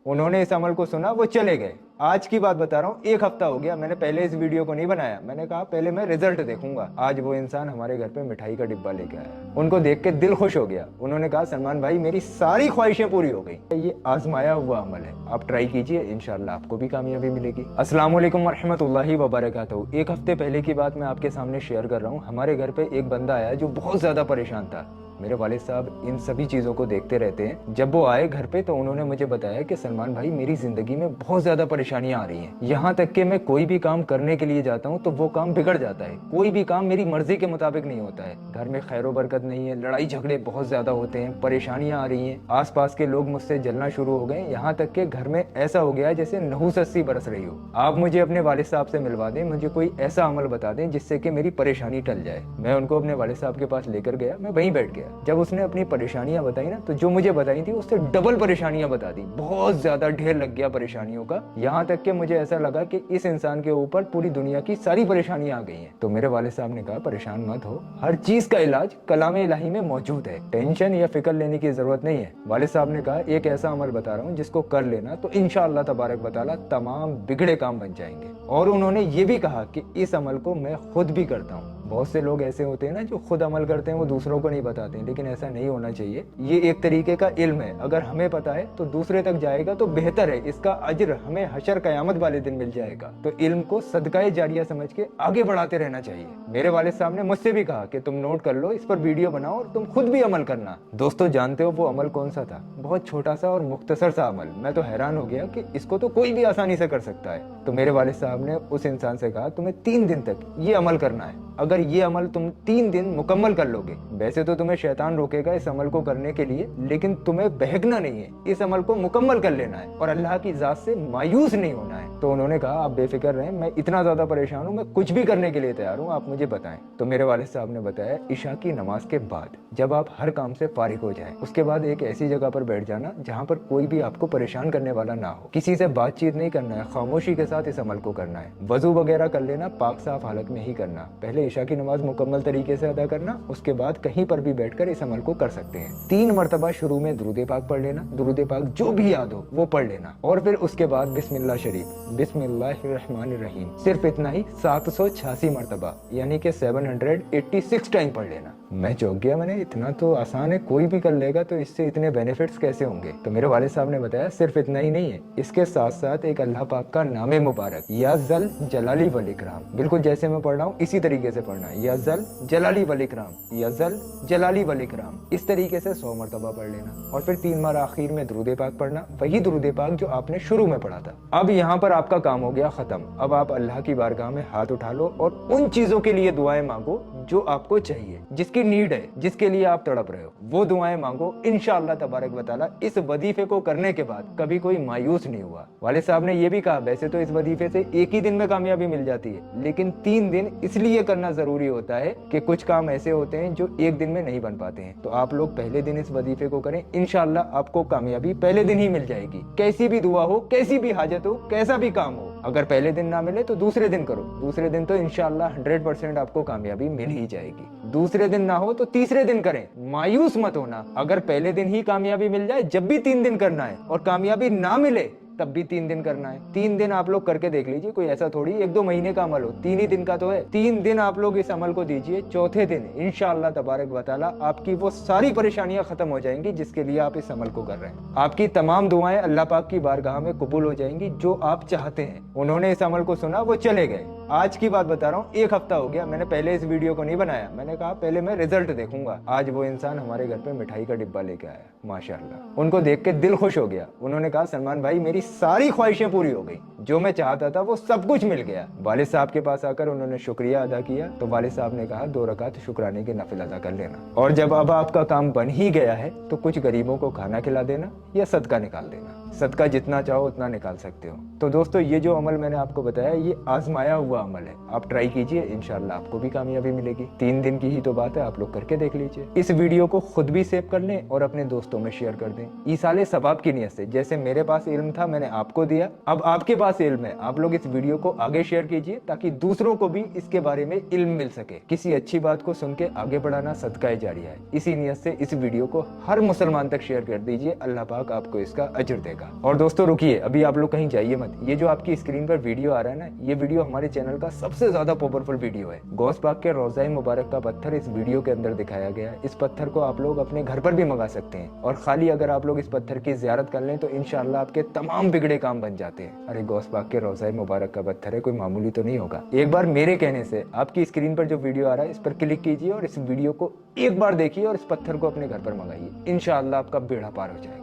उन्होंने इस अमल को सुना, वो चले गए। आज की बात बता रहा हूँ, एक हफ्ता हो गया, मैंने पहले इस वीडियो को नहीं बनाया। मैंने कहा पहले मैं रिजल्ट देखूंगा। आज वो इंसान हमारे घर पे मिठाई का डिब्बा लेके आया। उनको देख के दिल खुश हो गया। उन्होंने कहा सलमान भाई मेरी सारी ख्वाहिशें पूरी हो गई। ये आजमाया हुआ अमल है, आप ट्राई कीजिए, इंशाल्लाह आपको भी कामयाबी मिलेगी। अस्सलाम वालेकुम वरहमतुल्लाहि वबरकातुहू। एक हफ्ते पहले की बात मैं आपके सामने शेयर कर रहा हूँ। हमारे घर पे एक बंदा आया जो बहुत ज्यादा परेशान था। मेरे वालिद साहब इन सभी चीज़ों को देखते रहते हैं। जब वो आए घर पे तो उन्होंने मुझे बताया कि सलमान भाई मेरी ज़िंदगी में बहुत ज़्यादा परेशानियां आ रही हैं। यहाँ तक कि मैं कोई भी काम करने के लिए जाता हूँ तो वो काम बिगड़ जाता है। कोई भी काम मेरी मर्जी के मुताबिक नहीं होता है। घर में खैरो बरकत नहीं है, लड़ाई झगड़े बहुत ज़्यादा होते हैं, परेशानियां आ रही हैं। आसपास के लोग मुझसे जलना शुरू हो गए। यहाँ तक कि घर में ऐसा हो गया है जैसे नहुसस्सी बरस रही हो। आप मुझे अपने वालिद साहब से मिलवा दें, मुझे कोई ऐसा अमल बता दें जिससे कि मेरी परेशानी टल जाए। मैं उनको अपने वालिद साहब के पास लेकर गया। मैं वहीं बैठ गया। जब उसने अपनी परेशानियां बताई ना, तो जो मुझे बताई थी उससे डबल परेशानियां बता दी। बहुत ज्यादा ढेर लग गया परेशानियों का। यहाँ तक कि मुझे ऐसा लगा कि इस इंसान के ऊपर पूरी दुनिया की सारी परेशानियां आ गई हैं। तो मेरे वालिद साहब ने कहा परेशान मत हो, हर चीज का इलाज कलामे इलाही में मौजूद है, टेंशन या फिक्र लेने की जरूरत नहीं है। वालिद साहब ने कहा एक ऐसा अमल बता रहा हूँ जिसको कर लेना तो इंशाअल्लाह तबारक व तआला तमाम बिगड़े काम बन जाएंगे। और उन्होंने ये भी कहा कि इस अमल को मैं खुद भी करता हूँ। बहुत से लोग ऐसे होते हैं ना जो खुद अमल करते हैं, वो दूसरों को नहीं बताते हैं, लेकिन ऐसा नहीं होना चाहिए। ये एक तरीके का इल्म है, अगर हमें पता है तो दूसरे तक जाएगा तो बेहतर है। इसका अज्र हमें हशर कयामत वाले दिन मिल जाएगा। तो इल्म को सदकाए जारिया समझ के आगे बढ़ाते रहना चाहिए। मेरे वालिद साहब ने मुझसे भी कहा कि तुम नोट कर लो, इस पर वीडियो बनाओ और तुम खुद भी अमल करना। दोस्तों जानते हो वो अमल कौन सा था? बहुत छोटा सा और मुख्तसर सा अमल। मैं तो हैरान हो गया कि इसको तो कोई भी आसानी से कर सकता है। तो मेरे वालिद साहब ने उस इंसान से कहा तुम्हें 3 दिन तक ये अमल करना है। अगर ये अमल तुम 3 दिन मुकम्मल कर लोगे, वैसे तो तुम्हें शैतान रोकेगा इस अमल को करने के लिए, लेकिन तुम्हें बहकना नहीं है, इस अमल को मुकम्मल कर लेना है और अल्लाह की जात से मायूस नहीं होना है। तो उन्होंने कहा आप बेफिक्र रहें, मैं इतना ज्यादा परेशान हूँ, मैं कुछ भी करने के लिए तैयार हूँ, आप मुझे बताएं। तो मेरे वालिद साहब ने बताया इशा की नमाज के बाद जब आप हर काम से फारिग हो जाएं, उसके बाद एक ऐसी जगह पर बैठ जाना जहाँ पर कोई भी आपको परेशान करने वाला ना हो। किसी से बातचीत नहीं करना है, खामोशी के साथ इस अमल को करना है। वजू वगैरह कर लेना, पाक साफ हालत में ही करना। पहले इशा की नमाज मुकम्मल तरीके से अदा करना, उसके बाद कहीं पर भी बैठकर इस अमल को कर सकते हैं। 3 मरतबा शुरू में दुरूद पाक पढ़ लेना, दुरूद पाक जो भी याद हो वो पढ़ लेना, और फिर उसके बाद बिस्मिल्लाह शरीफ, बिस्मिल्लाहिर्रहमानिर्रहीम, सिर्फ इतना ही 786 मरतबा यानी कि 786 टाइम पढ़ लेना। मैं चौंक गया, मैंने इतना तो आसान है, कोई भी कर लेगा, तो इससे इतने बेनिफिट्स कैसे होंगे? तो मेरे वालिद साहब ने बताया सिर्फ इतना ही नहीं है, इसके साथ साथ एक अल्लाह पाक का नाम मुबारक या जल जलाली वल इकराम, बिल्कुल जैसे मैं पढ़ रहा हूँ इसी तरीके से पढ़ना है, या जल जलाली वल इकराम, या जल जलाली वल इकराम। इस तरीके से 100 मरतबा पढ़ लेना और फिर 3 बार आखिर में दुरूद पाक पढ़ना, वही दुरूद पाक जो आपने शुरू में पढ़ा था। अब यहाँ पर आपका काम हो गया खत्म। अब आप अल्लाह की बारगाह में हाथ उठा लो और उन चीजों के लिए दुआएं मांगो जो आपको चाहिए, जिसकी नीड है, जिसके लिए आप तड़प रहे हो, वो दुआएं मांगो। इंशाअल्लाह तबारक व तआला इस वजीफे को करने के बाद कभी कोई मायूस नहीं हुआ। वालिद साहब ने ये भी कहा वैसे तो इस वजीफे से एक ही दिन में कामयाबी मिल जाती है, लेकिन 3 दिन इसलिए करना जरूरी होता है कि कुछ काम ऐसे होते हैं जो एक दिन में नहीं बन पाते हैं। तो आप लोग पहले दिन इस वजीफे को करें, इंशाअल्लाह आपको कामयाबी पहले दिन ही मिल जाएगी। कैसी भी दुआ हो, कैसी भी हाजत हो, कैसा भी काम हो, अगर पहले दिन ना मिले तो दूसरे दिन करो। दूसरे दिन तो इंशाअल्लाह 100% आपको कामयाबी मिल ही जाएगी। दूसरे दिन ना हो तो तीसरे दिन करें, मायूस मत होना। अगर पहले दिन ही कामयाबी मिल जाए, जब भी 3 दिन करना है, और कामयाबी ना मिले तब भी 3 दिन करना है। 3 दिन आप लोग करके देख लीजिए, कोई ऐसा थोड़ी 1-2 महीने का अमल हो, 3 ही दिन का तो है। 3 दिन आप लोग इस अमल को दीजिए, चौथे दिन इंशाअल्लाह तबारक व तआला आपकी वो सारी परेशानियां खत्म हो जाएंगी जिसके लिए आप इस अमल को कर रहे हैं। आपकी तमाम दुआएं अल्लाह पाक की बारगाह में कबूल हो जाएंगी, जो आप चाहते हैं। उन्होंने इस अमल को सुना, वो चले गए। आज की बात बता रहा हूँ, एक हफ्ता हो गया, मैंने पहले इस वीडियो को नहीं बनाया। मैंने कहा पहले मैं रिजल्ट देखूंगा। आज वो इंसान हमारे घर पे मिठाई का डिब्बा लेके आया, माशाअल्लाह। उनको देख के दिल खुश हो गया। उन्होंने कहा सलमान भाई मेरी सारी ख्वाहिशें पूरी हो गई, जो मैं चाहता था वो सब कुछ मिल गया। वालिद साहब के पास आकर उन्होंने शुक्रिया अदा किया, तो वालिद साहब ने कहा 2 रकात शुक्राने के नफिल अदा कर लेना, और जब अब आपका काम बन ही गया है तो कुछ गरीबों को खाना खिला देना या सदका निकाल देना। सदका जितना चाहो उतना निकाल सकते हो। तो दोस्तों ये जो अमल मैंने आपको बताया, ये आजमाया हुआ अमल है, आप ट्राई कीजिए, इंशाल्लाह आपको भी कामयाबी मिलेगी। 3 दिन की ही तो बात है, आप लोग करके देख लीजिए। इस वीडियो को खुद भी सेव कर लें और अपने दोस्तों में शेयर कर दें, ईसाले सवाब की नियत से। जैसे मेरे पास इल्म था, मैंने मैंने आपको दिया, अब आपके पास इल्म है, आप लोग इस वीडियो को आगे शेयर कीजिए ताकि दूसरों को भी इसके बारे में इल्म मिल सके। किसी अच्छी बात को सुन के आगे बढ़ाना सदका जारिया है। इसी नियत से इस वीडियो को हर मुसलमान तक शेयर कर दीजिए, अल्लाह पाक आपको इसका अजर देगा। और दोस्तों रुकिए, अभी आप लोग कहीं जाइए मत। ये जो आपकी स्क्रीन पर वीडियो आ रहा है ना, ये वीडियो हमारे चैनल का सबसे ज्यादा पावरफुल वीडियो है। गौस पाक के रोज़ा मुबारक का पत्थर इस वीडियो के अंदर दिखाया गया है। इस पत्थर को आप लोग अपने घर पर भी मंगा सकते हैं, और खाली अगर आप लोग इस पत्थर की ज़ियारत कर लें तो इंशाअल्लाह आपके तमाम बिगड़े काम बन जाते हैं। अरे गौस पाक के रोज़ा मुबारक का पत्थर है, कोई मामूली तो नहीं होगा। एक बार मेरे कहने से आपकी स्क्रीन पर जो वीडियो आ रहा है इस पर क्लिक कीजिए और इस वीडियो को एक बार देखिए और इस पत्थर को अपने घर पर मंगाइए, इंशाअल्लाह आपका बेड़ा पार हो जाएगा।